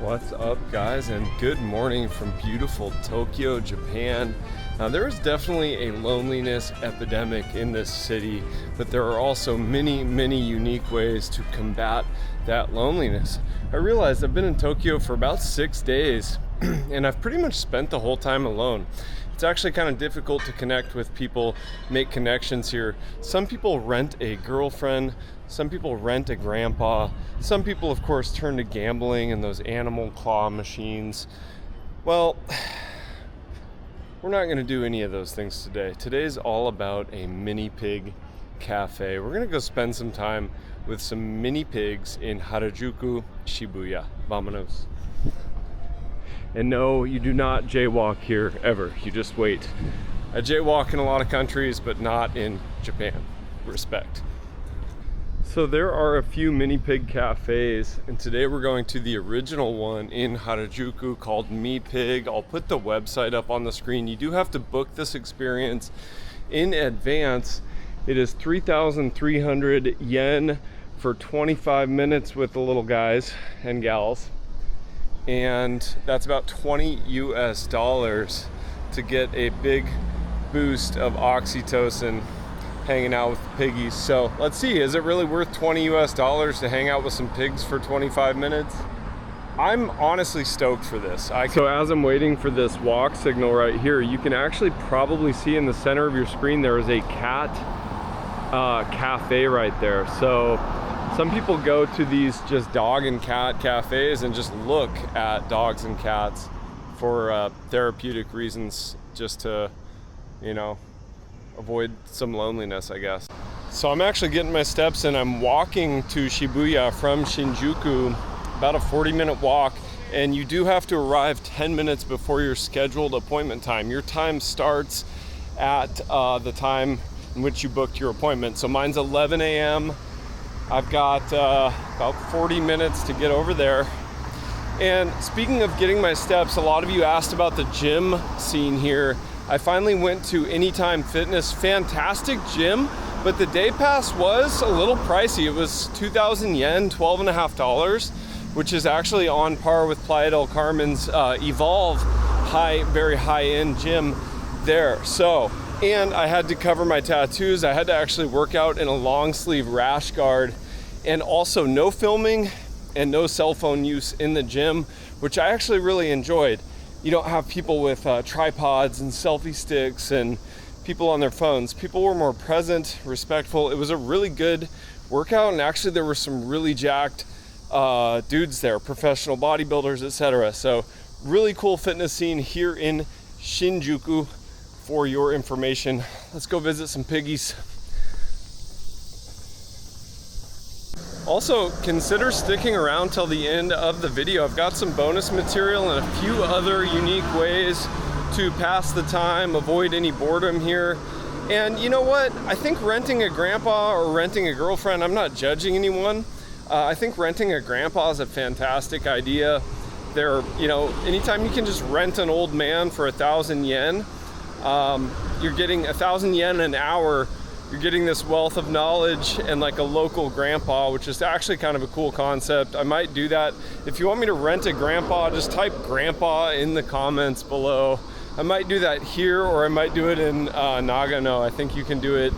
What's up, guys, and good morning from beautiful Tokyo, Japan. Now, there is definitely a loneliness epidemic in this city, but there are also many unique ways to combat that loneliness. I realized I've been in Tokyo for about 6 days and I've pretty much spent the whole time alone. It's actually kind of difficult to connect with people, make connections here. Some people rent a girlfriend, some people rent a grandpa, some people of course turn to gambling and those animal claw machines. Well, we're not going to do any of those things today. Today's all about a Mini Pig Café. We're going to go spend some time with some mini pigs in Harajuku, Shibuya. Vamonos. And no, you do not jaywalk here ever. You just wait. I jaywalk in a lot of countries, but not in Japan. Respect. So there are a few mini pig cafes, and today we're going to the original one in Harajuku called Mipig. I'll put the website up on the screen. You do have to book this experience in advance. It is 3,300 yen for 25 minutes with the little guys and gals. And that's about 20 US dollars to get a big boost of oxytocin hanging out with the piggies. So let's see, is it really worth 20 US dollars to hang out with some pigs for 25 minutes? I'm honestly stoked for this. So as I'm waiting for this walk signal right here, you can actually probably see in the center of your screen there is a cat cafe right there. So some people go to these just dog and cat cafes and just look at dogs and cats for therapeutic reasons, just to, you know, avoid some loneliness, I guess. So I'm actually getting my steps in. I'm walking to Shibuya from Shinjuku, about a 40-minute walk, and you do have to arrive 10 minutes before your scheduled appointment time. Your time starts at the time in which you booked your appointment. So mine's 11 a.m. I've got about 40 minutes to get over there. And speaking of getting my steps, a lot of you asked about the gym scene here. I finally went to Anytime Fitness. Fantastic gym, but the day pass was a little pricey. It was 2,000 yen, $12.50, which is actually on par with Playa del Carmen's Evolve very high-end gym there. So, and I had to cover my tattoos. I had to actually work out in a long sleeve rash guard, and also no filming and no cell phone use in the gym, which I actually really enjoyed. You don't have people with tripods and selfie sticks and people on their phones. People were more present, respectful. It was a really good workout, and actually there were some really jacked dudes there, professional bodybuilders, etc. So really cool fitness scene here in Shinjuku. For your information, let's go visit some piggies. Also, consider sticking around till the end of the video. I've got some bonus material and a few other unique ways to pass the time, avoid any boredom here. And you know what? I think renting a grandpa or renting a girlfriend, I'm not judging anyone. I think renting a grandpa is a fantastic idea. You know, anytime you can just rent an old man for 1,000 yen, you're getting 1,000 yen an hour. You're getting this wealth of knowledge and like a local grandpa, which is actually kind of a cool concept. I might do that. If you want me to rent a grandpa, just type grandpa in the comments below. I might do that here, or I might do it in Nagano. I think you can do it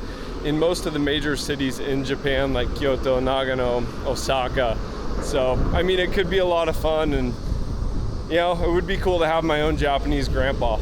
in most of the major cities in Japan, like Kyoto, Nagano, Osaka. So, I mean, it could be a lot of fun, and you know, it would be cool to have my own Japanese grandpa.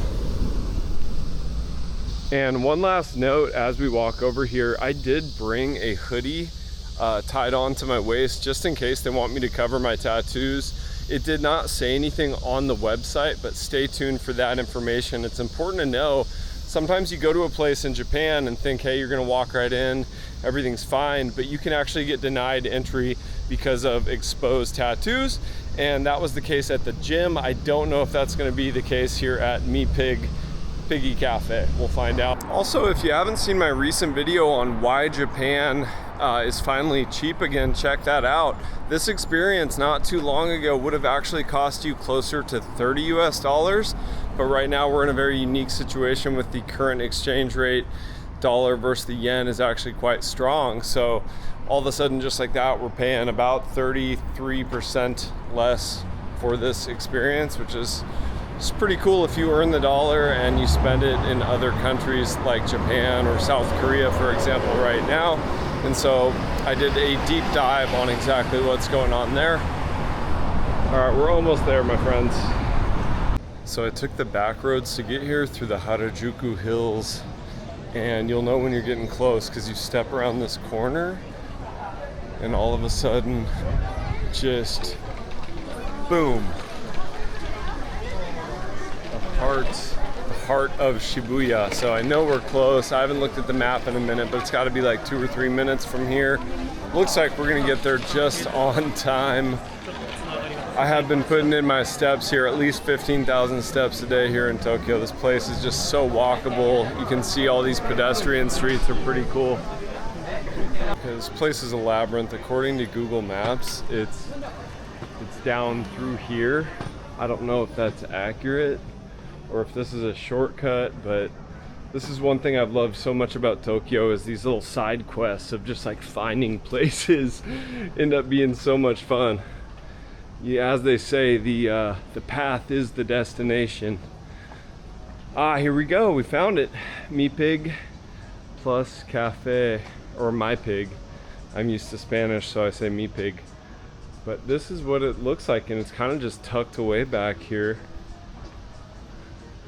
And one last note as we walk over here, I did bring a hoodie tied onto my waist just in case they want me to cover my tattoos. It did not say anything on the website, but stay tuned for that information. It's important to know, sometimes you go to a place in Japan and think, hey, you're gonna walk right in, everything's fine, but you can actually get denied entry because of exposed tattoos. And that was the case at the gym. I don't know if that's gonna be the case here at Mipig Café. We'll find out. Also, if you haven't seen my recent video on why Japan is finally cheap again, check that out. This experience not too long ago would have actually cost you closer to 30 US dollars, but right now we're in a very unique situation with the current exchange rate. Dollar versus the yen is actually quite strong, so all of a sudden, just like that, we're paying about 33% less for this experience, which is it's pretty cool if you earn the dollar and you spend it in other countries like Japan or South Korea, for example, right now. And so I did a deep dive on exactly what's going on there. All right, we're almost there, my friends. So I took the back roads to get here through the Harajuku Hills, and you'll know when you're getting close because you step around this corner and all of a sudden, just boom. The heart of Shibuya. So I know we're close. I haven't looked at the map in a minute, but it's got to be like 2 or 3 minutes from here. Looks like we're gonna get there just on time. I have been putting in my steps here, at least 15,000 steps a day here in Tokyo. This place is just so walkable. You can see all these pedestrian streets are pretty cool. This place is a labyrinth. According to Google Maps, it's down through here. I don't know if that's accurate or if this is a shortcut, but this is one thing I've loved so much about Tokyo is these little side quests of just like finding places end up being so much fun. Yeah, as they say, the path is the destination. Ah, here we go, we found it. Mipig plus Café, or Mipig. I'm used to Spanish, so I say Mipig. But this is what it looks like, and it's kind of just tucked away back here.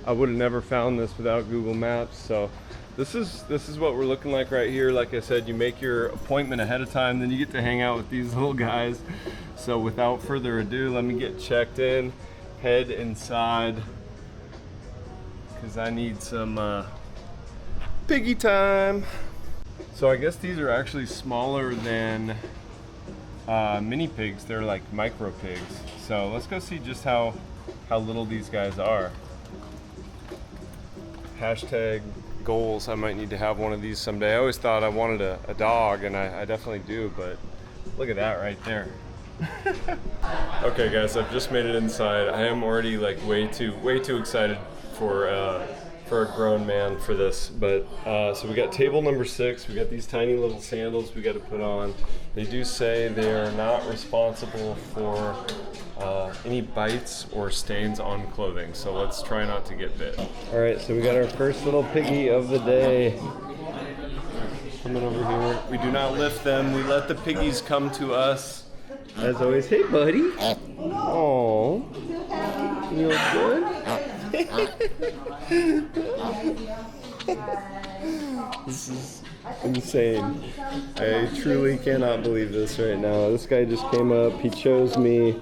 I would have never found this without Google Maps, so this is what we're looking like right here. Like I said, you make your appointment ahead of time, then you get to hang out with these little guys. So without further ado, let me get checked in, head inside, because I need some piggy time. So I guess these are actually smaller than mini pigs. They're like micro pigs. So let's go see just how little these guys are. Hashtag goals. I might need to have one of these someday. I always thought I wanted a dog, and I definitely do, but look at that right there. Okay guys, I've just made it inside. I am already like way too excited for a grown man for this, but so we got table number 6. We got these tiny little sandals we got to put on. They do say they are not responsible for any bites or stains on clothing, so let's try not to get bit. All right, so we got our first little piggy of the day coming over here. We do not lift them, we let the piggies come to us. As always. Hey buddy. Oh, you look good. This is insane. I truly cannot believe this right now. This guy just came up, he chose me.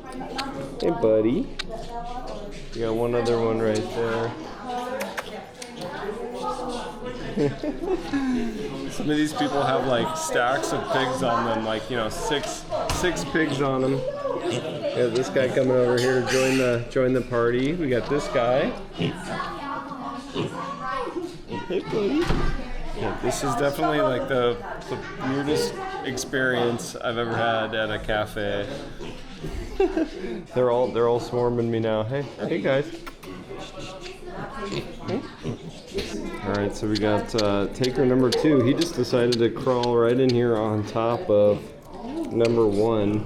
Hey buddy. You got one other one right there. Some of these people have like stacks of pigs on them, like, you know, six pigs on them. We got this guy coming over here to join the party. We got this guy. Hey buddy. Yeah, this is definitely like the weirdest experience I've ever had at a cafe. They're all swarming me now. Hey guys. Alright, so we got taker number 2. He just decided to crawl right in here on top of number 1.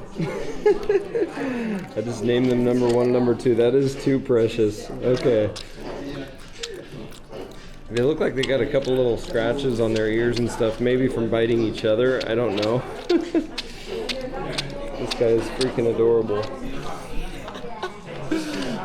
I just named them number 1, number 2. That is too precious. Okay. They look like they got a couple little scratches on their ears and stuff, maybe from biting each other. I don't know. This guy is freaking adorable.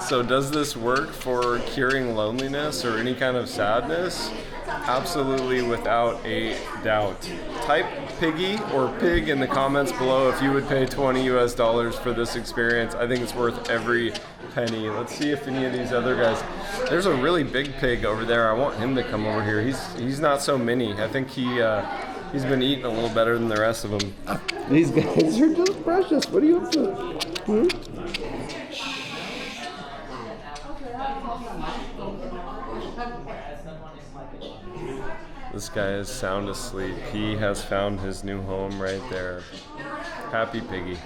So does this work for curing loneliness or any kind of sadness? Absolutely, without a doubt. Type piggy or pig in the comments below if you would pay $20 US for this experience. I think it's worth every penny. Let's see if any of these other guys. There's a really big pig over there. I want him to come over here. He's not so mini. I think he's been eating a little better than the rest of them. These guys are just precious. What are you up to? This guy is sound asleep. He has found his new home right there. Happy piggy.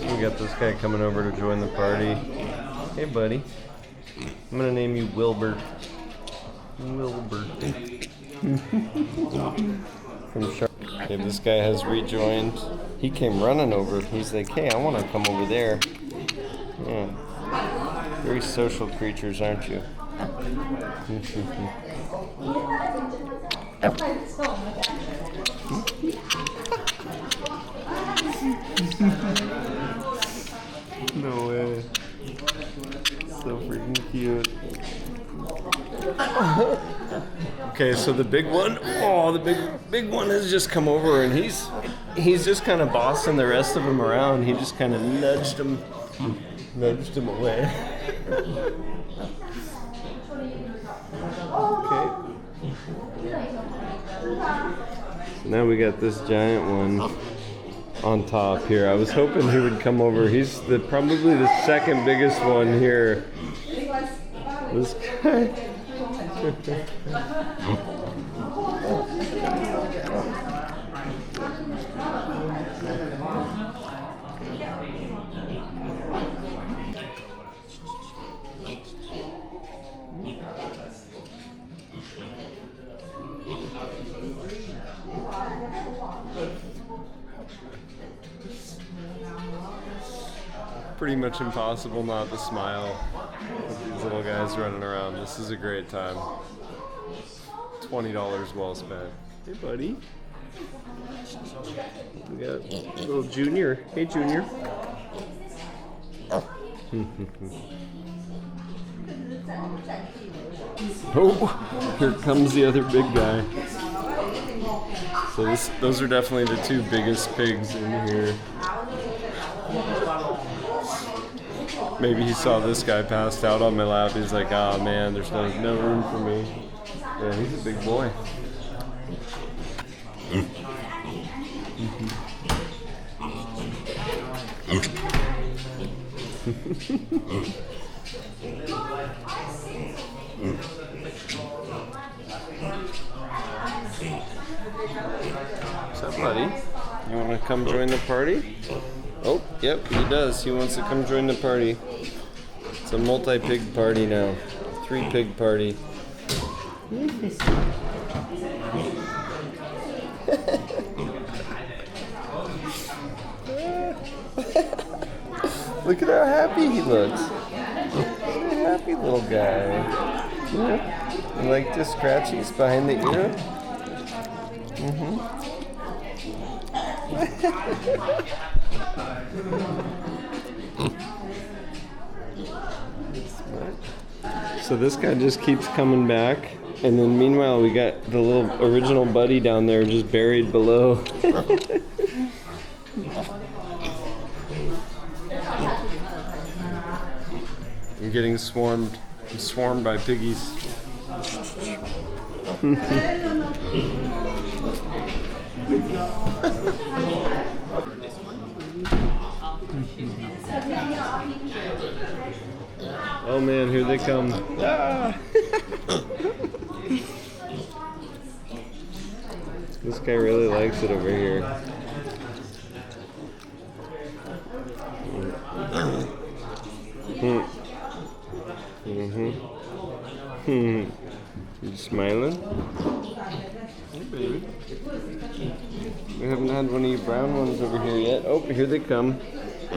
We got this guy coming over to join the party. Hey buddy. I'm gonna name you Wilbert. Wilbert. From Shark. Okay, this guy has rejoined. He came running over. He's like, hey, I want to come over there. Yeah. Very social creatures, aren't you? No way. So freaking cute. Okay, so the big one, the big one has just come over, and he's just kind of bossing the rest of them around. He just kind of nudged him away. Okay. So now we got this giant one on top here. I was hoping he would come over. He's probably the second biggest one here. This guy. Pretty much impossible not to smile with these little guys running around. This is a great time. $20 well spent. Hey, buddy. We got little Junior. Hey, Junior. Oh, here comes the other big guy. So those are definitely the two biggest pigs in here. Maybe he saw this guy passed out on my lap. He's like, oh man, there's no room for me. Yeah, he's a big boy. What's up, buddy? You want to come join the party? Oh, yep, he does. He wants to come join the party. It's a multi-pig party now. 3-pig party. Look at how happy he looks. What a happy little guy. Yeah. You like the scratchies behind the ear? So this guy just keeps coming back, and then meanwhile we got the little original buddy down there just buried below. I'm getting swarmed. I'm swarmed by piggies. Oh man, here they come. Ah! This guy really likes it over here. You smiling? Hey baby. We haven't had one of you brown ones over here yet. Oh, here they come.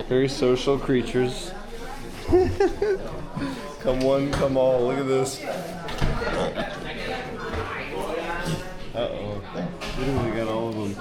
Very social creatures. Come one, come all. Look at this. Uh-oh. We got all of them.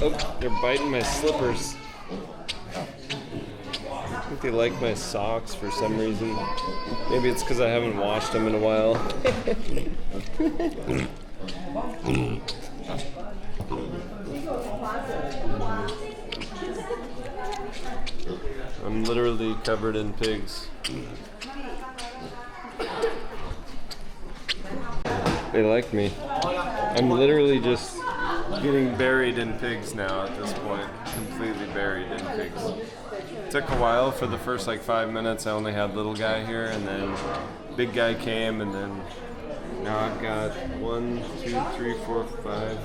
Oh, they're biting my slippers. I think they like my socks for some reason. Maybe it's because I haven't washed them in a while. I'm literally covered in pigs. They like me. I'm literally just getting buried in pigs now at this point. Completely buried in pigs. It took a while. For the first like 5 minutes I only had little guy here, and then big guy came, and then now I've got 1, 2, 3, 4, 5,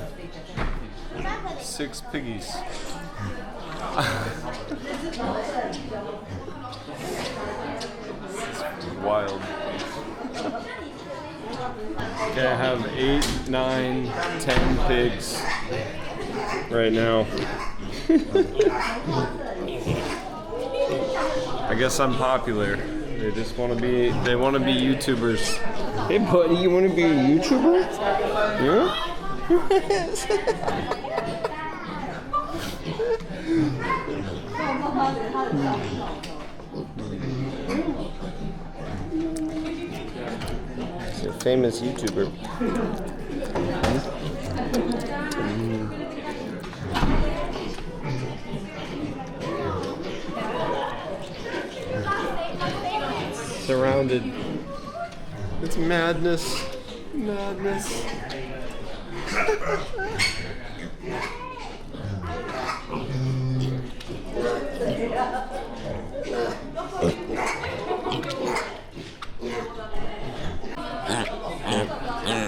6 piggies. This is wild. Okay, I have 8, 9, 10 pigs right now. I guess I'm popular. They just want to be, they want to be YouTubers. Hey buddy, you want to be a YouTuber? Yeah? He's a famous YouTuber. Surrounded. It's madness. Madness.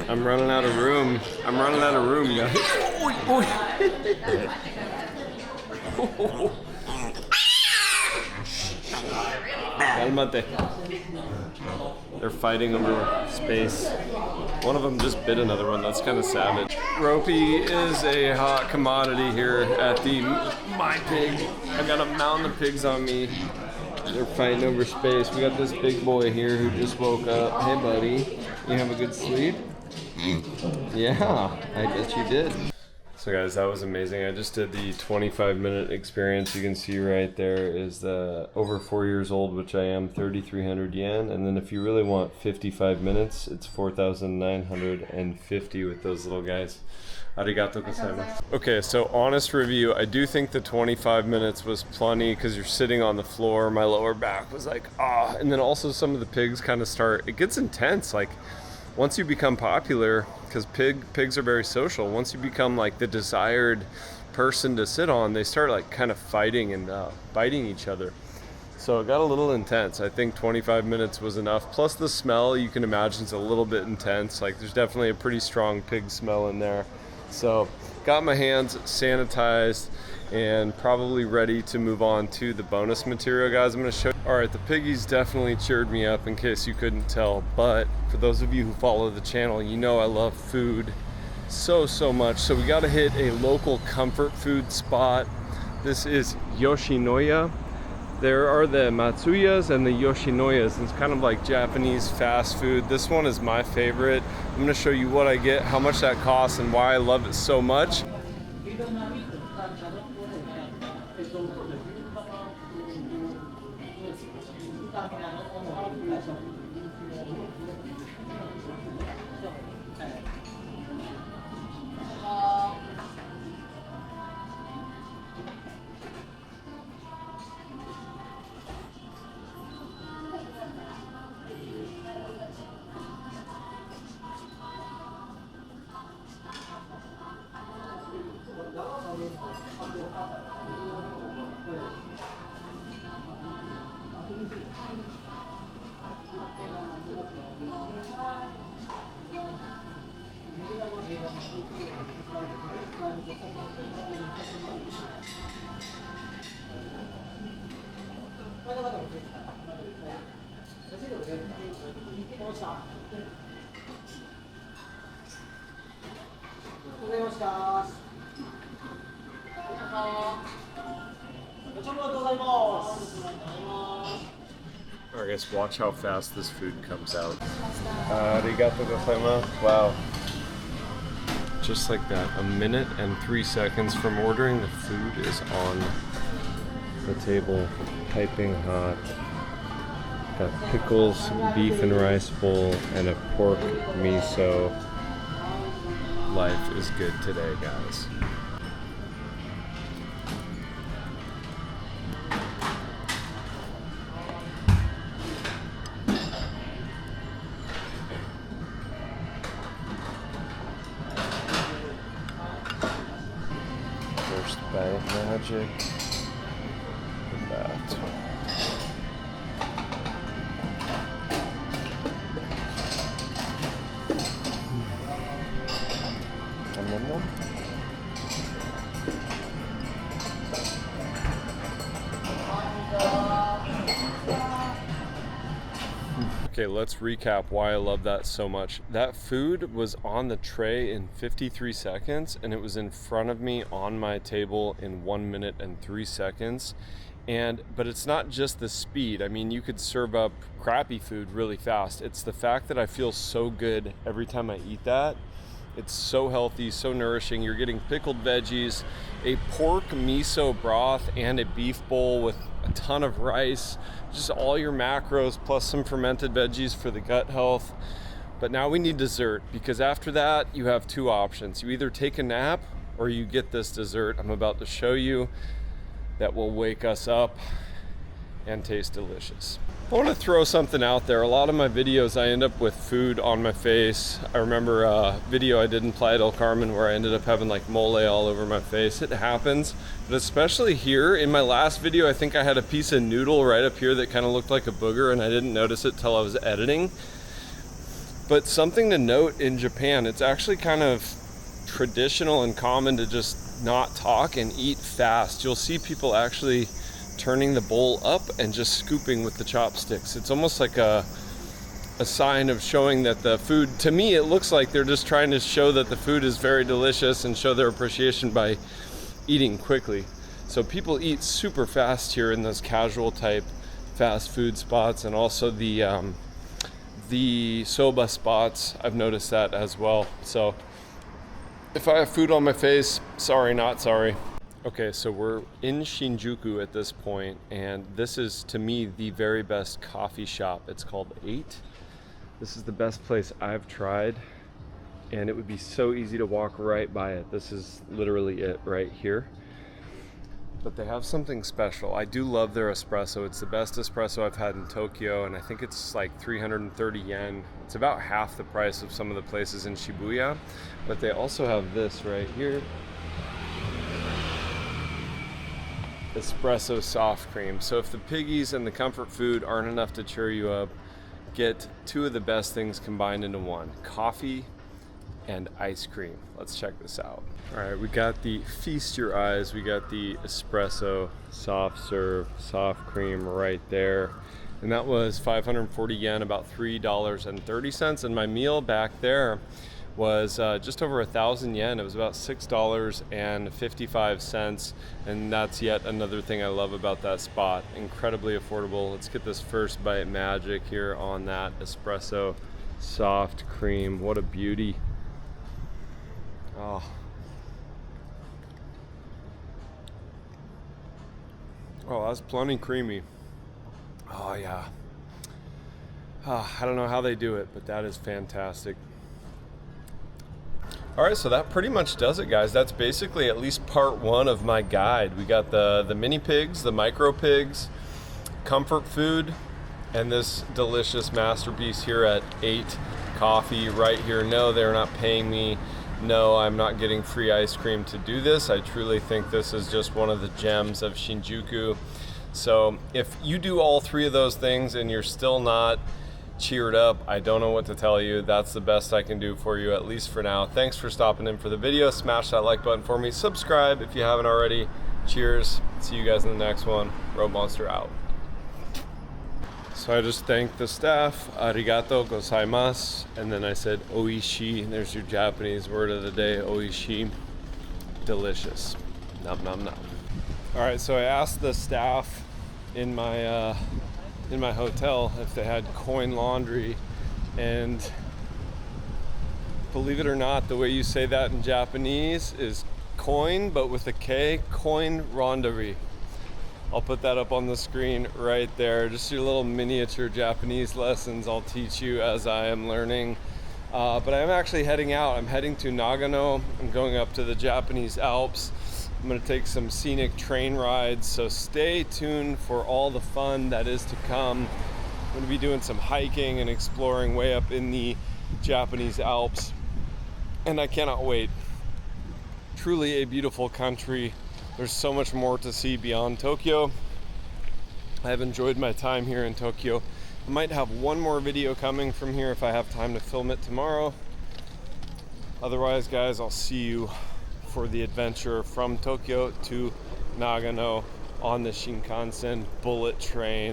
I'm running out of room. I'm running out of room, guys. Calmate. They're fighting over space. One of them just bit another one. That's kind of savage. Ropey is a hot commodity here at the Mipig. I got a mountain of pigs on me. They're fighting over space. We got this big boy here who just woke up. Hey buddy, you have a good sleep? Yeah, I bet you did. So guys, that was amazing. I just did the 25-minute experience. You can see right there is the over 4 years old, which I am, 3,300 yen. And then if you really want 55 minutes, it's 4,950 with those little guys. Arigato gozaimasu. Okay, so honest review, I do think the 25 minutes was plenty because you're sitting on the floor. My lower back was like, ah. And then also some of the pigs kind of start, it gets intense. Like once you become popular, because pigs are very social, once you become like the desired person to sit on, they start like kind of fighting and biting each other. So it got a little intense. I think 25 minutes was enough. Plus the smell, you can imagine, is a little bit intense. Like there's definitely a pretty strong pig smell in there. So got my hands sanitized and probably ready to move on to the bonus material, guys. I'm gonna show you. All right, the piggies definitely cheered me up in case you couldn't tell, but for those of you who follow the channel, you know I love food so much. So we gotta hit a local comfort food spot. This is Yoshinoya. There are the Matsuyas and the Yoshinoyas. It's kind of like Japanese fast food. This one is my favorite. I'm gonna show you what I get, how much that costs, and why I love it so much. Alright guys, watch how fast this food comes out. Arigato gozaimasu. Wow. Just like that, 1 minute and 3 seconds from ordering, the food is on the table, piping hot. Got pickles, beef and rice bowl, and a pork miso. life is good today, guys. First bite magic. That. Okay, let's recap why I love that so much. That food was on the tray in 53 seconds, and it was in front of me on my table in 1 minute and 3 seconds. But it's not just the speed. I mean, you could serve up crappy food really fast. It's the fact that I feel so good every time I eat that. It's so healthy, so nourishing. You're getting pickled veggies, a pork miso broth, and a beef bowl with a ton of rice, just all your macros plus some fermented veggies for the gut health. But now we need dessert, because after that you have two options. You either take a nap or you get this dessert I'm about to show you that will wake us up and taste delicious. I want to throw something out there. A lot of my videos I end up with food on my face. I remember a video I did in Playa del Carmen where I ended up having like mole all over my face. It happens, but especially here in my last video, I think I had a piece of noodle right up here that kind of looked like a booger, and I didn't notice it till I was editing. But something to note in Japan, it's actually kind of traditional and common to just not talk and eat fast. You'll see people actually turning the bowl up and just scooping with the chopsticks. It's almost like a sign of showing that the food, to me it looks like they're just trying to show that the food is very delicious and show their appreciation by eating quickly. So people eat super fast here in those casual type fast food spots, and also the soba spots. I've noticed that as well. So if I have food on my face, sorry, not sorry. Okay, so we're in Shinjuku at this point, and this is, to me, the very best coffee shop. It's called 8. This is the best place I've tried, and it would be so easy to walk right by it. This is literally it right here. But they have something special. I do love their espresso. It's the best espresso I've had in Tokyo, and I think it's like 330 yen. It's about half the price of some of the places in Shibuya. But they also have this right here. Espresso soft cream. So if the piggies and the comfort food aren't enough to cheer you up, get two of the best things combined into one: coffee and ice cream. Let's check this out. All right, we got the feast your eyes. We got the espresso soft serve soft cream right there, and that was 540 yen, about $3.30. And my meal back there was just over 1,000 yen. It was about $6.55, and that's yet another thing I love about that spot. Incredibly affordable. Let's get this first bite magic here on that espresso soft cream. What a beauty. Oh, that's plenty creamy. Oh yeah. I don't know how they do it, but that is fantastic. All right, so that pretty much does it, guys. That's basically at least part one of my guide. We got the mini pigs, the micro pigs, comfort food, and this delicious masterpiece here at 8 Coffee right here. No, they're not paying me. No, I'm not getting free ice cream to do this. I truly think this is just one of the gems of Shinjuku. So if you do all three of those things and you're still not cheered up, I don't know what to tell you. That's the best I can do for you, at least for now. Thanks for stopping in for the video. Smash that like button for me. Subscribe if you haven't already. Cheers. See you guys in the next one. Road Monster out. So I just thanked the staff. Arigato gozaimasu. And then I said oishi. There's your Japanese word of the day, oishi. Delicious. Nom nom nom. All right, so I asked the staff in my hotel if they had coin laundry, and believe it or not, the way you say that in Japanese is coin, but with a K, coin laundry. I'll put that up on the screen right there. Just your little miniature Japanese lessons I'll teach you as I am learning. But I'm actually heading out. I'm heading to Nagano. I'm going up to the Japanese Alps. I'm going to take some scenic train rides, so stay tuned for all the fun that is to come. I'm going to be doing some hiking and exploring way up in the Japanese Alps, and I cannot wait. Truly a beautiful country. There's so much more to see beyond Tokyo. I have enjoyed my time here in Tokyo. I might have one more video coming from here if I have time to film it tomorrow. Otherwise, guys, I'll see you for the adventure from Tokyo to Nagano on the Shinkansen bullet train.